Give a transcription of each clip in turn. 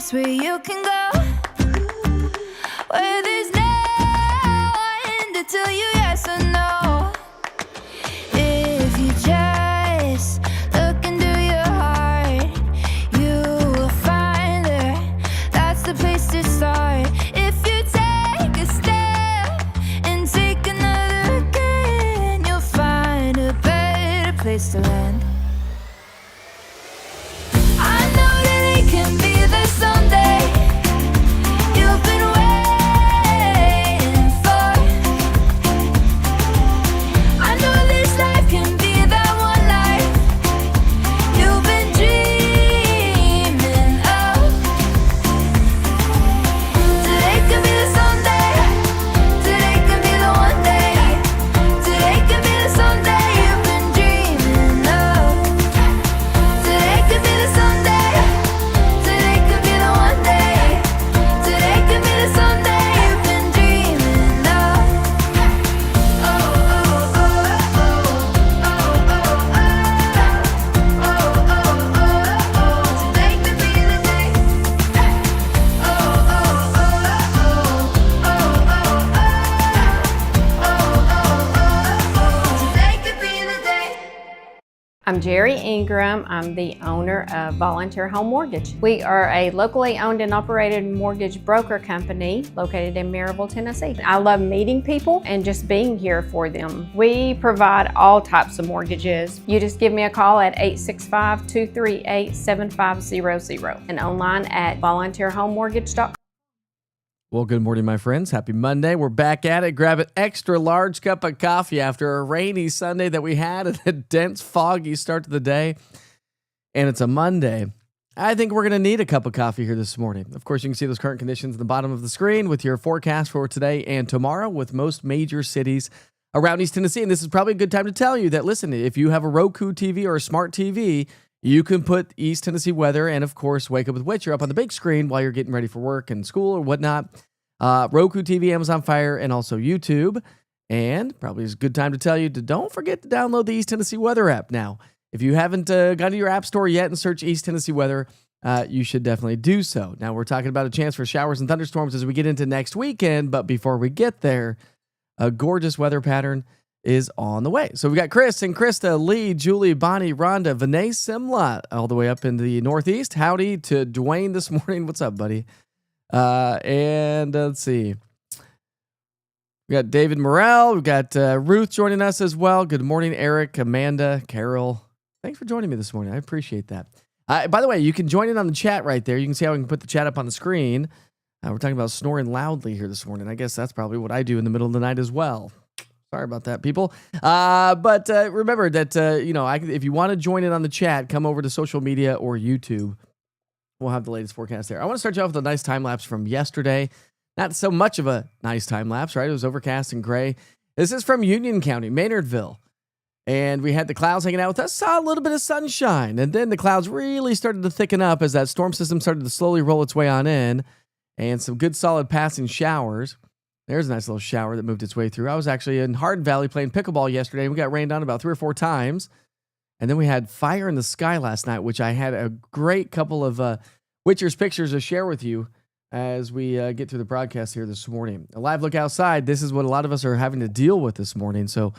place where you can go, where there's no one to tell you yes or no. If you just look into your heart, you will find there. That's the place to start. If you take a step and take another again, you'll find a better place to land. I know that it can be there someday. You've been waiting for. I know this life can be that one life you've been dreaming of. Today could be the someday. Today could be the one day. Today could be the someday you've been dreaming of. Today could be the someday. Today could be the one day. Today could be the someday you've been dreaming of. Oh, oh, oh, oh, oh, oh, oh, oh, oh. Today could be the day. Oh, oh, oh, oh, oh, oh, oh. Today could be the day. I'm Jerry Ingram. I'm the owner of Volunteer Home Mortgage. We are a locally owned and operated mortgage broker company located in Maryville, Tennessee. I love meeting people and just being here for them. We provide all types of mortgages. You just give me a call at 865-238-7500 and online at volunteerhomemortgage.com. Well, good morning, my friends. Happy Monday. We're back at it. Grab an extra large cup of coffee after a rainy Sunday that we had and a dense, foggy start to the day. And it's a Monday. I think we're going to need a cup of coffee here this morning. Of course, you can see those current conditions at the bottom of the screen with your forecast for today and tomorrow with most major cities around East Tennessee. And this is probably a good time to tell you that, listen, if you have a Roku TV or a smart TV, you can put East Tennessee weather and, of course, Wake Up with Witcher up on the big screen while you're getting ready for work and school or whatnot. Roku TV, Amazon Fire, and also YouTube. And probably is a good time to tell you to don't forget to download the East Tennessee Weather app now. If you haven't gone to your app store yet and search East Tennessee Weather, you should definitely do so. Now, we're talking about a chance for showers and thunderstorms as we get into next weekend. But before we get there, a gorgeous weather pattern is on the way. So we got Chris and Krista, Lee, Julie, Bonnie, Rhonda, Vinay, Simla, all the way up in the Northeast. Howdy to Dwayne this morning. What's up, buddy? And let's see. We got David Morrell. We've got Ruth joining us as well. Good morning, Eric, Amanda, Carol. Thanks for joining me this morning. I appreciate that. By the way, you can join in on the chat right there. You can see how we can put the chat up on the screen. We're talking about snoring loudly here this morning. I guess that's probably what I do in the middle of the night as well. Sorry about that, people. But remember that, if you want to join in on the chat, come over to social media or YouTube. We'll have the latest forecast there. I want to start you off with a nice time lapse from yesterday. Not so much of a nice time lapse, right? It was overcast and gray. This is from Union County, Maynardville. And we had the clouds hanging out with us, saw a little bit of sunshine. And then the clouds really started to thicken up as that storm system started to slowly roll its way on in. And some good solid passing showers. There's a nice little shower that moved its way through. I was actually in Hardin Valley playing pickleball yesterday, and we got rained on about 3 or 4 times. And then we had fire in the sky last night, which I had a great couple of Witcher's pictures to share with you as we get through the broadcast here this morning. A live look outside. This is what a lot of us are having to deal with this morning. So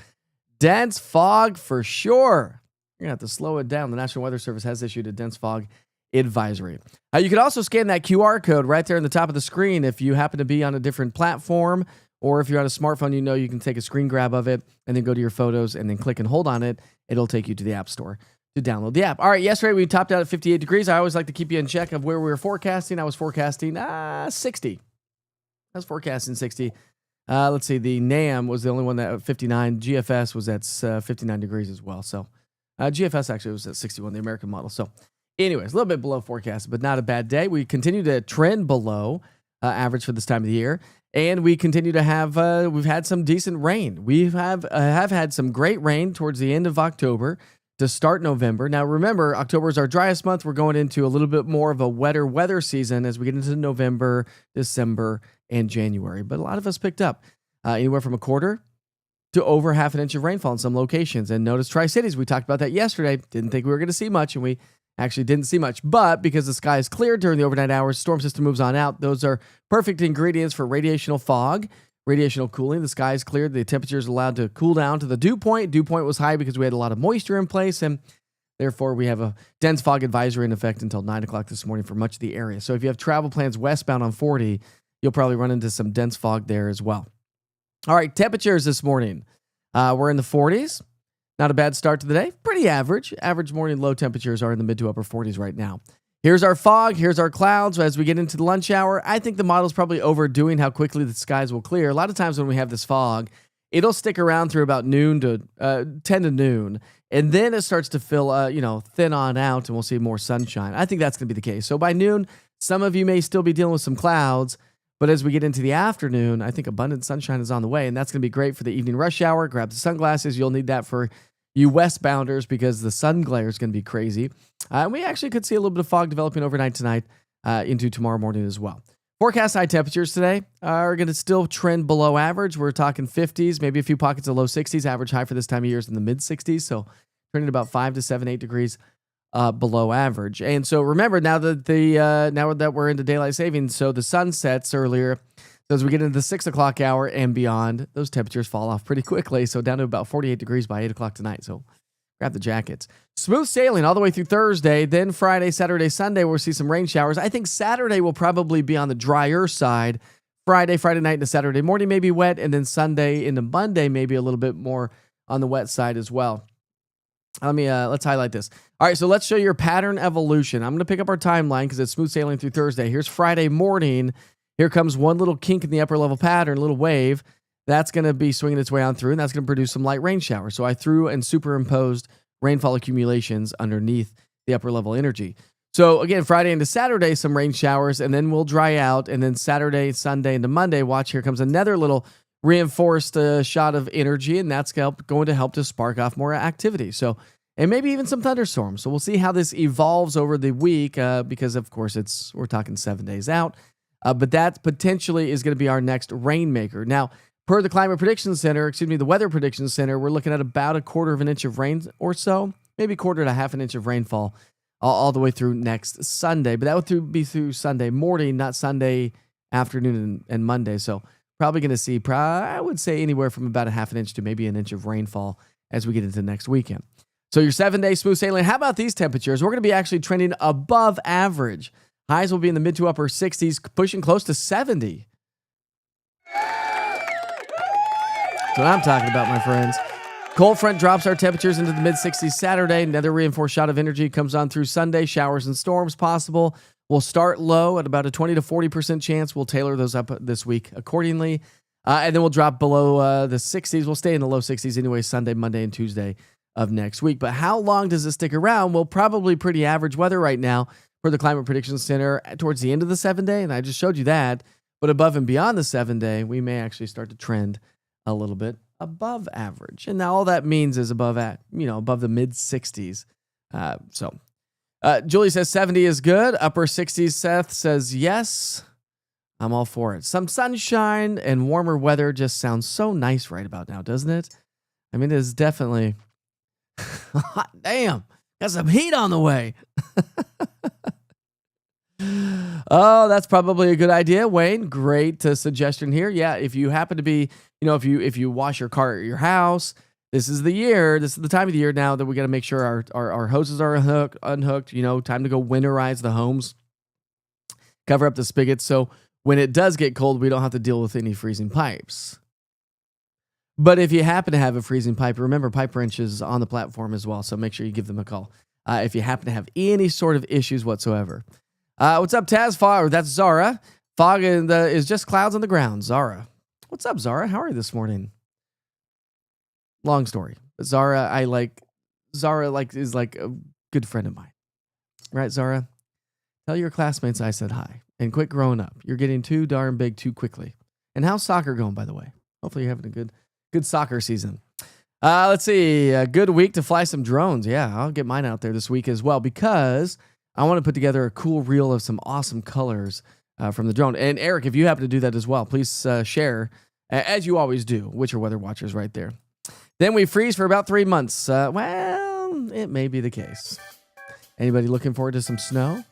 dense fog for sure. You're going to have to slow it down. The National Weather Service has issued a dense fog advisory. You can also scan that QR code right there on the top of the screen if you happen to be on a different platform, or if you're on a smartphone, you can take a screen grab of it and then go to your photos and then click and hold on it. It'll take you to the App Store to download the app. All right, yesterday we topped out at 58 degrees. I always like to keep you in check of where we were forecasting. I was forecasting 60. I was forecasting 60. Let's see, the NAM was the only one that at 59. GFS was at 59 degrees as well. So GFS actually was at 61, the American model. So anyways, a little bit below forecast, but not a bad day. We continue to trend below average for this time of the year. And we continue to have, we've had some decent rain. We have had some great rain towards the end of October to start November. Now, remember, October is our driest month. We're going into a little bit more of a wetter weather season as we get into November, December, and January. But a lot of us picked up anywhere from a quarter to over half an inch of rainfall in some locations. And notice Tri-Cities, we talked about that yesterday. Didn't think we were going to see much, and we Actually didn't see much, but because the sky is clear during the overnight hours, storm system moves on out. Those are perfect ingredients for radiational fog, radiational cooling. The sky is cleared. The temperature is allowed to cool down to the dew point. Dew point was high because we had a lot of moisture in place, and therefore we have a dense fog advisory in effect until 9 o'clock this morning for much of the area. So if you have travel plans westbound on 40, you'll probably run into some dense fog there as well. All right, temperatures this morning. We're in the 40s. Not a bad start to the day. Pretty average. Average morning low temperatures are in the mid to upper 40s right now. Here's our fog. Here's our clouds. As we get into the lunch hour, I think the model's probably overdoing how quickly the skies will clear. A lot of times when we have this fog, it'll stick around through about 10 to noon. And then it starts to fill, thin on out, and we'll see more sunshine. I think that's going to be the case. So by noon, some of you may still be dealing with some clouds. But as we get into the afternoon, I think abundant sunshine is on the way, and that's going to be great for the evening rush hour. Grab the sunglasses. You'll need that for you westbounders because the sun glare is going to be crazy. And we actually could see a little bit of fog developing overnight tonight into tomorrow morning as well. Forecast high temperatures today are going to still trend below average. We're talking 50s, maybe a few pockets of low 60s. Average high for this time of year is in the mid 60s, so trending about 5 to 7, 8 degrees below average. And so remember, now that we're into daylight savings, so the sun sets earlier. So as we get into the 6 o'clock hour and beyond, those temperatures fall off pretty quickly. So down to about 48 degrees by 8 o'clock tonight. So grab the jackets. Smooth sailing all the way through Thursday. Then Friday, Saturday, Sunday, we'll see some rain showers. I think Saturday will probably be on the drier side. Friday night into Saturday morning may be wet. And then Sunday into Monday, maybe a little bit more on the wet side as well. Let's highlight this. All right, so let's show your pattern evolution. I'm going to pick up our timeline because it's smooth sailing through Thursday. Here's Friday morning. Here comes one little kink in the upper level pattern, little wave. That's going to be swinging its way on through, and that's going to produce some light rain showers. So I threw and superimposed rainfall accumulations underneath the upper level energy. So again, Friday into Saturday, some rain showers, and then we'll dry out. And then Saturday, Sunday into Monday, watch, here comes another little reinforced shot of energy, and that's going to help to spark off more activity. So, and maybe even some thunderstorms. So we'll see how this evolves over the week because, of course, we're talking 7 days out. But that potentially is going to be our next rainmaker. Now, per the the Weather Prediction Center, we're looking at about a quarter of an inch of rain or so, maybe quarter to half an inch of rainfall all the way through next Sunday. But that would be through Sunday morning, not Sunday afternoon and Monday. So probably going to see, I would say, anywhere from about a half an inch to maybe an inch of rainfall as we get into next weekend. So your 7-day smooth sailing. How about these temperatures? We're going to be actually trending above average. Highs will be in the mid to upper 60s, pushing close to 70. That's what I'm talking about, my friends. Cold front drops our temperatures into the mid 60s Saturday. Another reinforced shot of energy comes on through Sunday. Showers and storms possible. We'll start low at about a 20 to 40% chance. We'll tailor those up this week accordingly. And then we'll drop below the 60s. We'll stay in the low 60s anyway, Sunday, Monday, and Tuesday of next week. But how long does it stick around? Well, probably pretty average weather right now for the Climate Prediction Center towards the end of the 7-day. And I just showed you that. But above and beyond the 7-day, we may actually start to trend a little bit above average. And now all that means is above the mid 60s. Julie says 70 is good. Upper 60s. Seth says yes. I'm all for it. Some sunshine and warmer weather just sounds so nice right about now, doesn't it? I mean, it is definitely hot. Damn, got some heat on the way. Oh, that's probably a good idea, Wayne. Great suggestion here. Yeah, if you happen to be, if you wash your car at your house, this is the time of the year now that we got to make sure our hoses are unhooked. Time to go winterize the homes, cover up the spigots. So when it does get cold, we don't have to deal with any freezing pipes. But if you happen to have a freezing pipe, remember Pipe Wrench is on the platform as well. So make sure you give them a call if you happen to have any sort of issues whatsoever. What's up, Taz? Fog, that's Zara. Fog is just clouds on the ground. Zara. What's up, Zara? How are you this morning? Long story. Zara is like a good friend of mine. Right, Zara? Tell your classmates I said hi. And quit growing up. You're getting too darn big too quickly. And how's soccer going, by the way? Hopefully you're having a good soccer season. Let's see. A good week to fly some drones. Yeah, I'll get mine out there this week as well because I want to put together a cool reel of some awesome colors from the drone. And Eric, if you happen to do that as well, please share, as you always do, with your weather watchers right there. Then we freeze for about 3 months. Well, it may be the case. Anybody looking forward to some snow?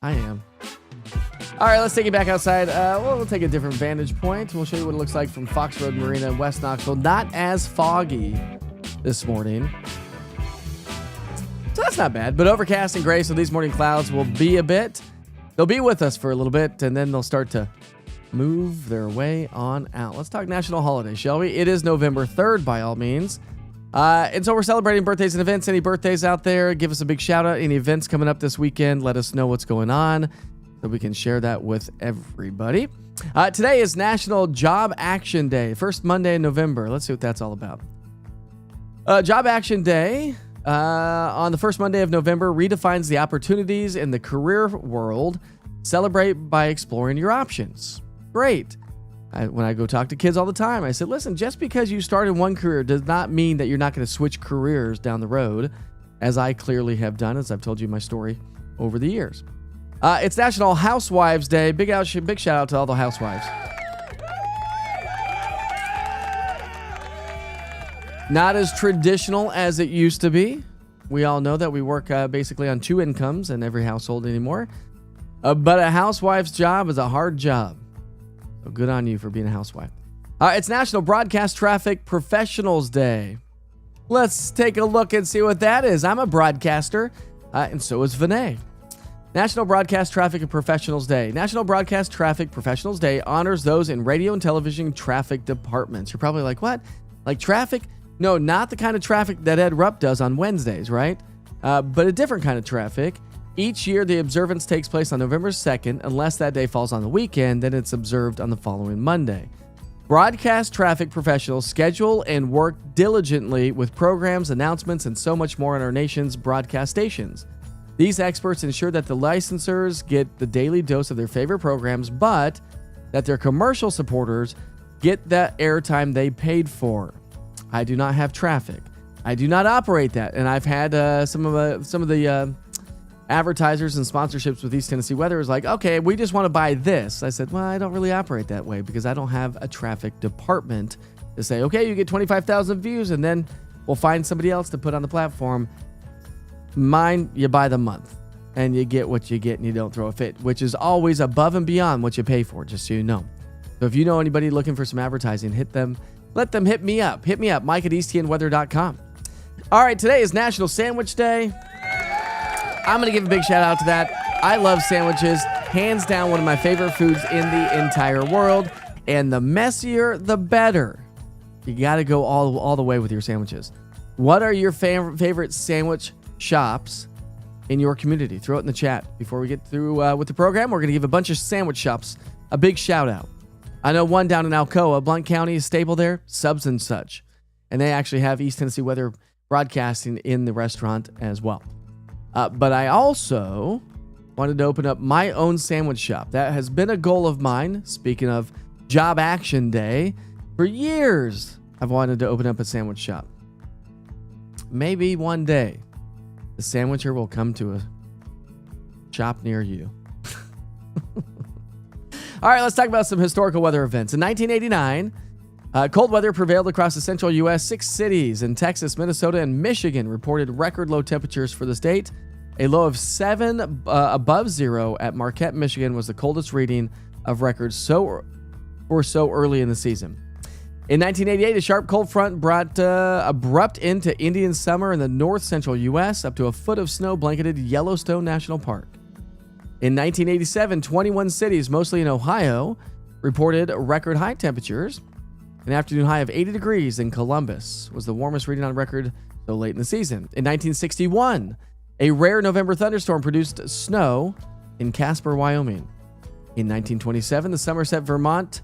I am. All right, let's take it back outside. We'll take a different vantage point. We'll show you what it looks like from Fox Road Marina in West Knoxville. Not as foggy this morning. So that's not bad, but overcast and gray, so these morning clouds will be a bit. They'll be with us for a little bit, and then they'll start to move their way on out. Let's talk national holiday, shall we? It is November 3rd, by all means. And so we're celebrating birthdays and events. Any birthdays out there, give us a big shout out. Any events coming up this weekend, let us know what's going on so we can share that with everybody. Today is National Job Action Day, first Monday in November. Let's see what that's all about. Job Action Day on the first Monday of November redefines the opportunities in the career world. Celebrate by exploring your options. Great. When I go talk to kids all the time, I said, listen, just because you started one career does not mean that you're not going to switch careers down the road, as I clearly have done, as I've told you my story over the years. It's National Housewives Day. Big shout out to all the housewives. Not as traditional as it used to be. We all know that we work basically on 2 incomes in every household anymore. But a housewife's job is a hard job. So good on you for being a housewife. It's National Broadcast Traffic Professionals Day. Let's take a look and see what that is. I'm a broadcaster, and so is Vinay. National Broadcast Traffic and Professionals Day. National Broadcast Traffic Professionals Day honors those in radio and television traffic departments. You're probably like, what? Like traffic? No, not the kind of traffic that Ed Rupp does on Wednesdays, right? But a different kind of traffic. Each year, the observance takes place on November 2nd. Unless that day falls on the weekend, then it's observed on the following Monday. Broadcast traffic professionals schedule and work diligently with programs, announcements, and so much more on our nation's broadcast stations. These experts ensure that the licensors get the daily dose of their favorite programs, but that their commercial supporters get the airtime they paid for. I do not have traffic. I do not operate that, and I've had some of the advertisers and sponsorships with East Tennessee Weather is like, okay, we just want to buy this. I said, well, I don't really operate that way because I don't have a traffic department to say, okay, you get 25,000 views, and then we'll find somebody else to put on the platform. Mine, you buy the month, and you get what you get, and you don't throw a fit, which is always above and beyond what you pay for, just so you know. So if you know anybody looking for some advertising, let them hit me up. Hit me up, Mike at EastTNWeather.com. All right, today is National Sandwich Day. I'm going to give a big shout out to that. I love sandwiches. Hands down, one of my favorite foods in the entire world. And the messier, the better. You got to go all the way with your sandwiches. What are your favorite sandwich shops in your community? Throw it in the chat. Before we get through with the program, we're going to give a bunch of sandwich shops a big shout out. I know one down in Alcoa, Blount County, is staple there, Subs and Such. And they actually have East Tennessee Weather broadcasting in the restaurant as well. But I also wanted to open up my own sandwich shop. That has been a goal of mine. Speaking of Job Action Day, for years, I've wanted to open up a sandwich shop. Maybe one day, the sandwicher will come to a shop near you. All right, let's talk about some historical weather events. In 1989, cold weather prevailed across the central U.S. 6 cities in Texas, Minnesota, and Michigan reported record low temperatures for the state. A low of 7 above zero at Marquette, Michigan was the coldest reading of record so early in the season. In 1988, a sharp cold front brought abrupt end to Indian summer in the north central U.S. Up to a foot of snow blanketed Yellowstone National Park. In 1987, 21 cities, mostly in Ohio, reported record high temperatures. An afternoon high of 80 degrees in Columbus was the warmest reading on record so late in the season. In 1961, a rare November thunderstorm produced snow in Casper, Wyoming. In 1927, Somerset, Vermont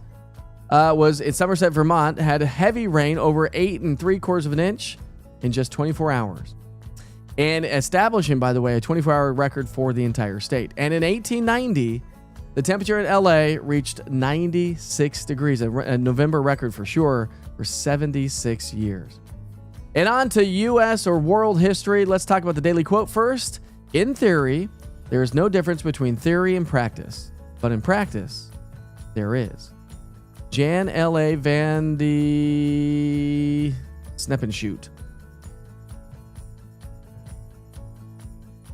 had heavy rain over 8 3/4 of an inch in just 24 hours. And establishing, by the way, a 24-hour record for the entire state. And in 1890, the temperature in LA reached 96 degrees, a November record for sure, for 76 years. And on to U.S. or world history. Let's talk about the daily quote first. In theory, there is no difference between theory and practice. But in practice, there is. Jan L.A. Van de Sneppenshoot.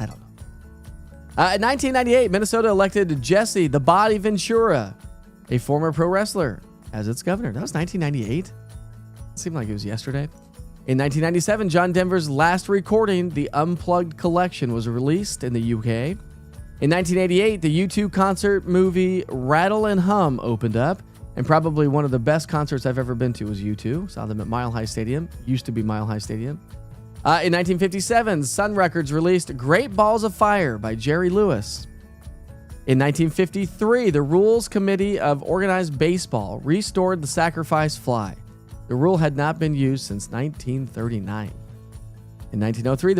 I don't know. In 1998, Minnesota elected Jesse the Body Ventura, a former pro wrestler, as its governor. That was 1998. It seemed like it was yesterday. In 1997, John Denver's last recording, The Unplugged Collection, was released in the UK. In 1988, the U2 concert movie Rattle and Hum opened up, and probably one of the best concerts I've ever been to was U2. Saw them at Mile High Stadium. Used to be Mile High Stadium. In 1957, Sun Records released Great Balls of Fire by Jerry Lewis. In 1953, the Rules Committee of Organized Baseball restored the sacrifice fly. The rule had not been used since 1939. In 1903,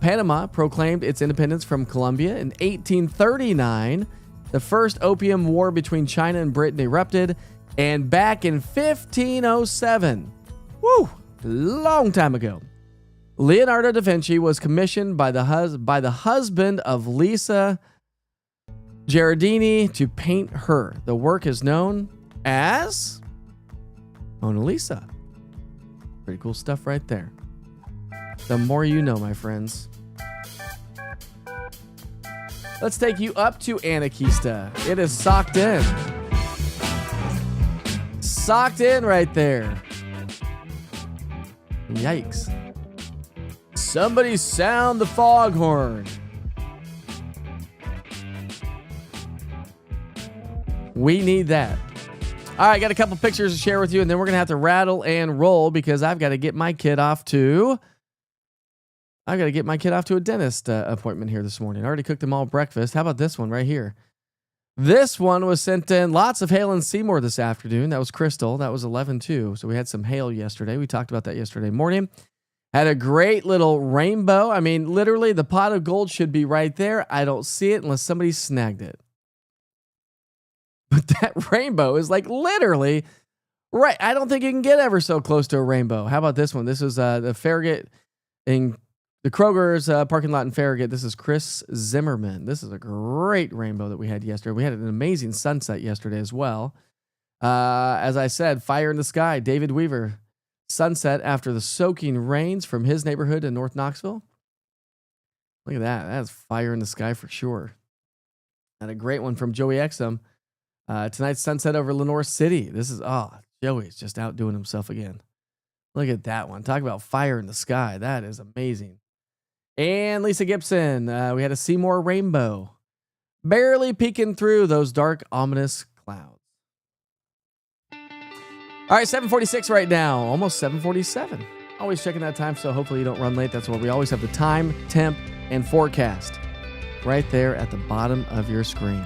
Panama proclaimed its independence from Colombia. In 1839, the first Opium War between China and Britain erupted. And back in 1507, long time ago, Leonardo da Vinci was commissioned by the husband of Lisa Gherardini to paint her. The work is known as Mona Lisa. Pretty cool stuff right there. The more you know, my friends. Let's take you up to Anakeesta. It is socked in. Socked in right there. Yikes. Somebody sound the foghorn. We need that. All right, got a couple pictures to share with you, and then we're going to have to rattle and roll because I've got to get my kid off to a dentist appointment here this morning. I already cooked them all breakfast. How about this one right here? This one was sent in. Lots of hail in Seymour this afternoon. That was Crystal. That was 11-2. So we had some hail yesterday. We talked about that yesterday morning. Had a great little rainbow. I mean, literally, the pot of gold should be right there. I don't see it unless somebody snagged it. But that rainbow is like literally right. I don't think you can get ever so close to a rainbow. How about this one? This is the Farragut in the Kroger's parking lot in Farragut. This is Chris Zimmerman. This is a great rainbow that we had yesterday. We had an amazing sunset yesterday as well. As I said, fire in the sky. David Weaver. Sunset after the soaking rains from his neighborhood in North Knoxville. Look at that. That's fire in the sky for sure. And a great one from Joey Exum. Tonight's sunset over Lenore City. This is, Joey's just outdoing himself again. Look at that one. Talk about fire in the sky. That is amazing. And Lisa Gibson. We had a Seymour rainbow. Barely peeking through those dark, ominous clouds. All right, 7:46 right now. Almost 7:47. Always checking that time, so hopefully you don't run late. That's why we always have the time, temp, and forecast right there at the bottom of your screen.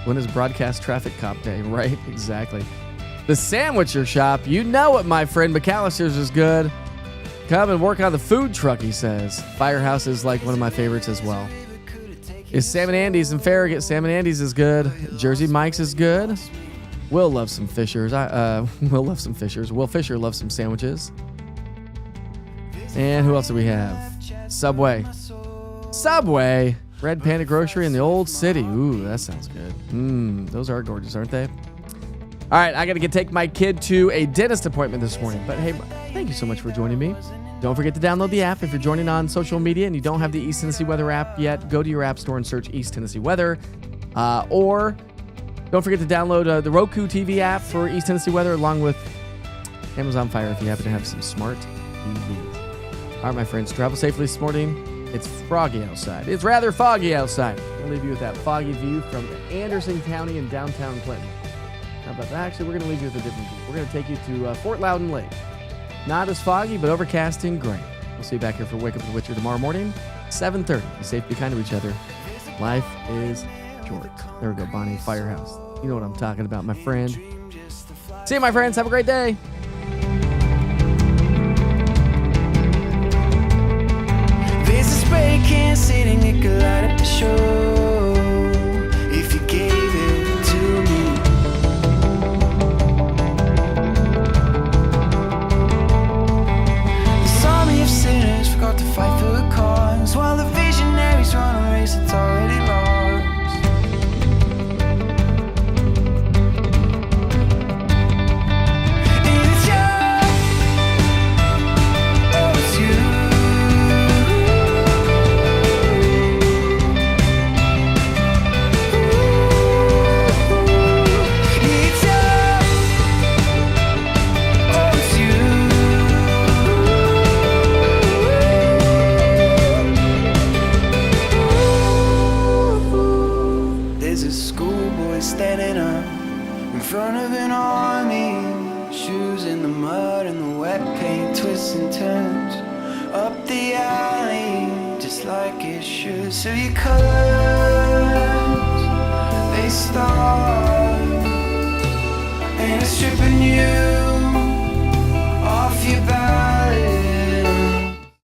When is Broadcast Traffic Cop Day? Right, exactly. The Sandwicher Shop. You know it, my friend. McAllister's is good. Come and work on the food truck, he says. Firehouse is like one of my favorites as well. Is Sam and Andy's in Farragut. Sam and Andy's is good. Jersey Mike's is good. Will loves some Fishers. Will loves some Fishers. Will Fisher loves some sandwiches. And who else do we have? Subway. Subway. Red Panda Grocery in the Old City. Ooh, that sounds good. Those are gorgeous, aren't they? All right, I got to take my kid to a dentist appointment this morning. But hey, thank you so much for joining me. Don't forget to download the app. If you're joining on social media and you don't have the East Tennessee Weather app yet, go to your app store and search East Tennessee Weather. Or don't forget to download the Roku TV app for East Tennessee Weather along with Amazon Fire if you happen to have some smart TVs. All right, my friends, travel safely this morning. It's froggy outside. It's rather foggy outside. I'll leave you with that foggy view from Anderson County in downtown Clinton. How about that? Actually, we're going to leave you with a different view. We're going to take you to Fort Loudon Lake. Not as foggy, but overcast and gray. We'll see you back here for Wake Up with the Witcher tomorrow morning, 7:30. Be safe, be kind to each other. Life is short. There we go, Bonnie Firehouse. You know what I'm talking about, my friend. See you, my friends. Have a great day. There's a spray can sitting, it could light up the show if you gave it to me. This army of sinners forgot to fight for the cause, while the visionaries run a race that's already lost. And it's you, oh it's you. alley just like it should. So your colors, they start, and it's stripping you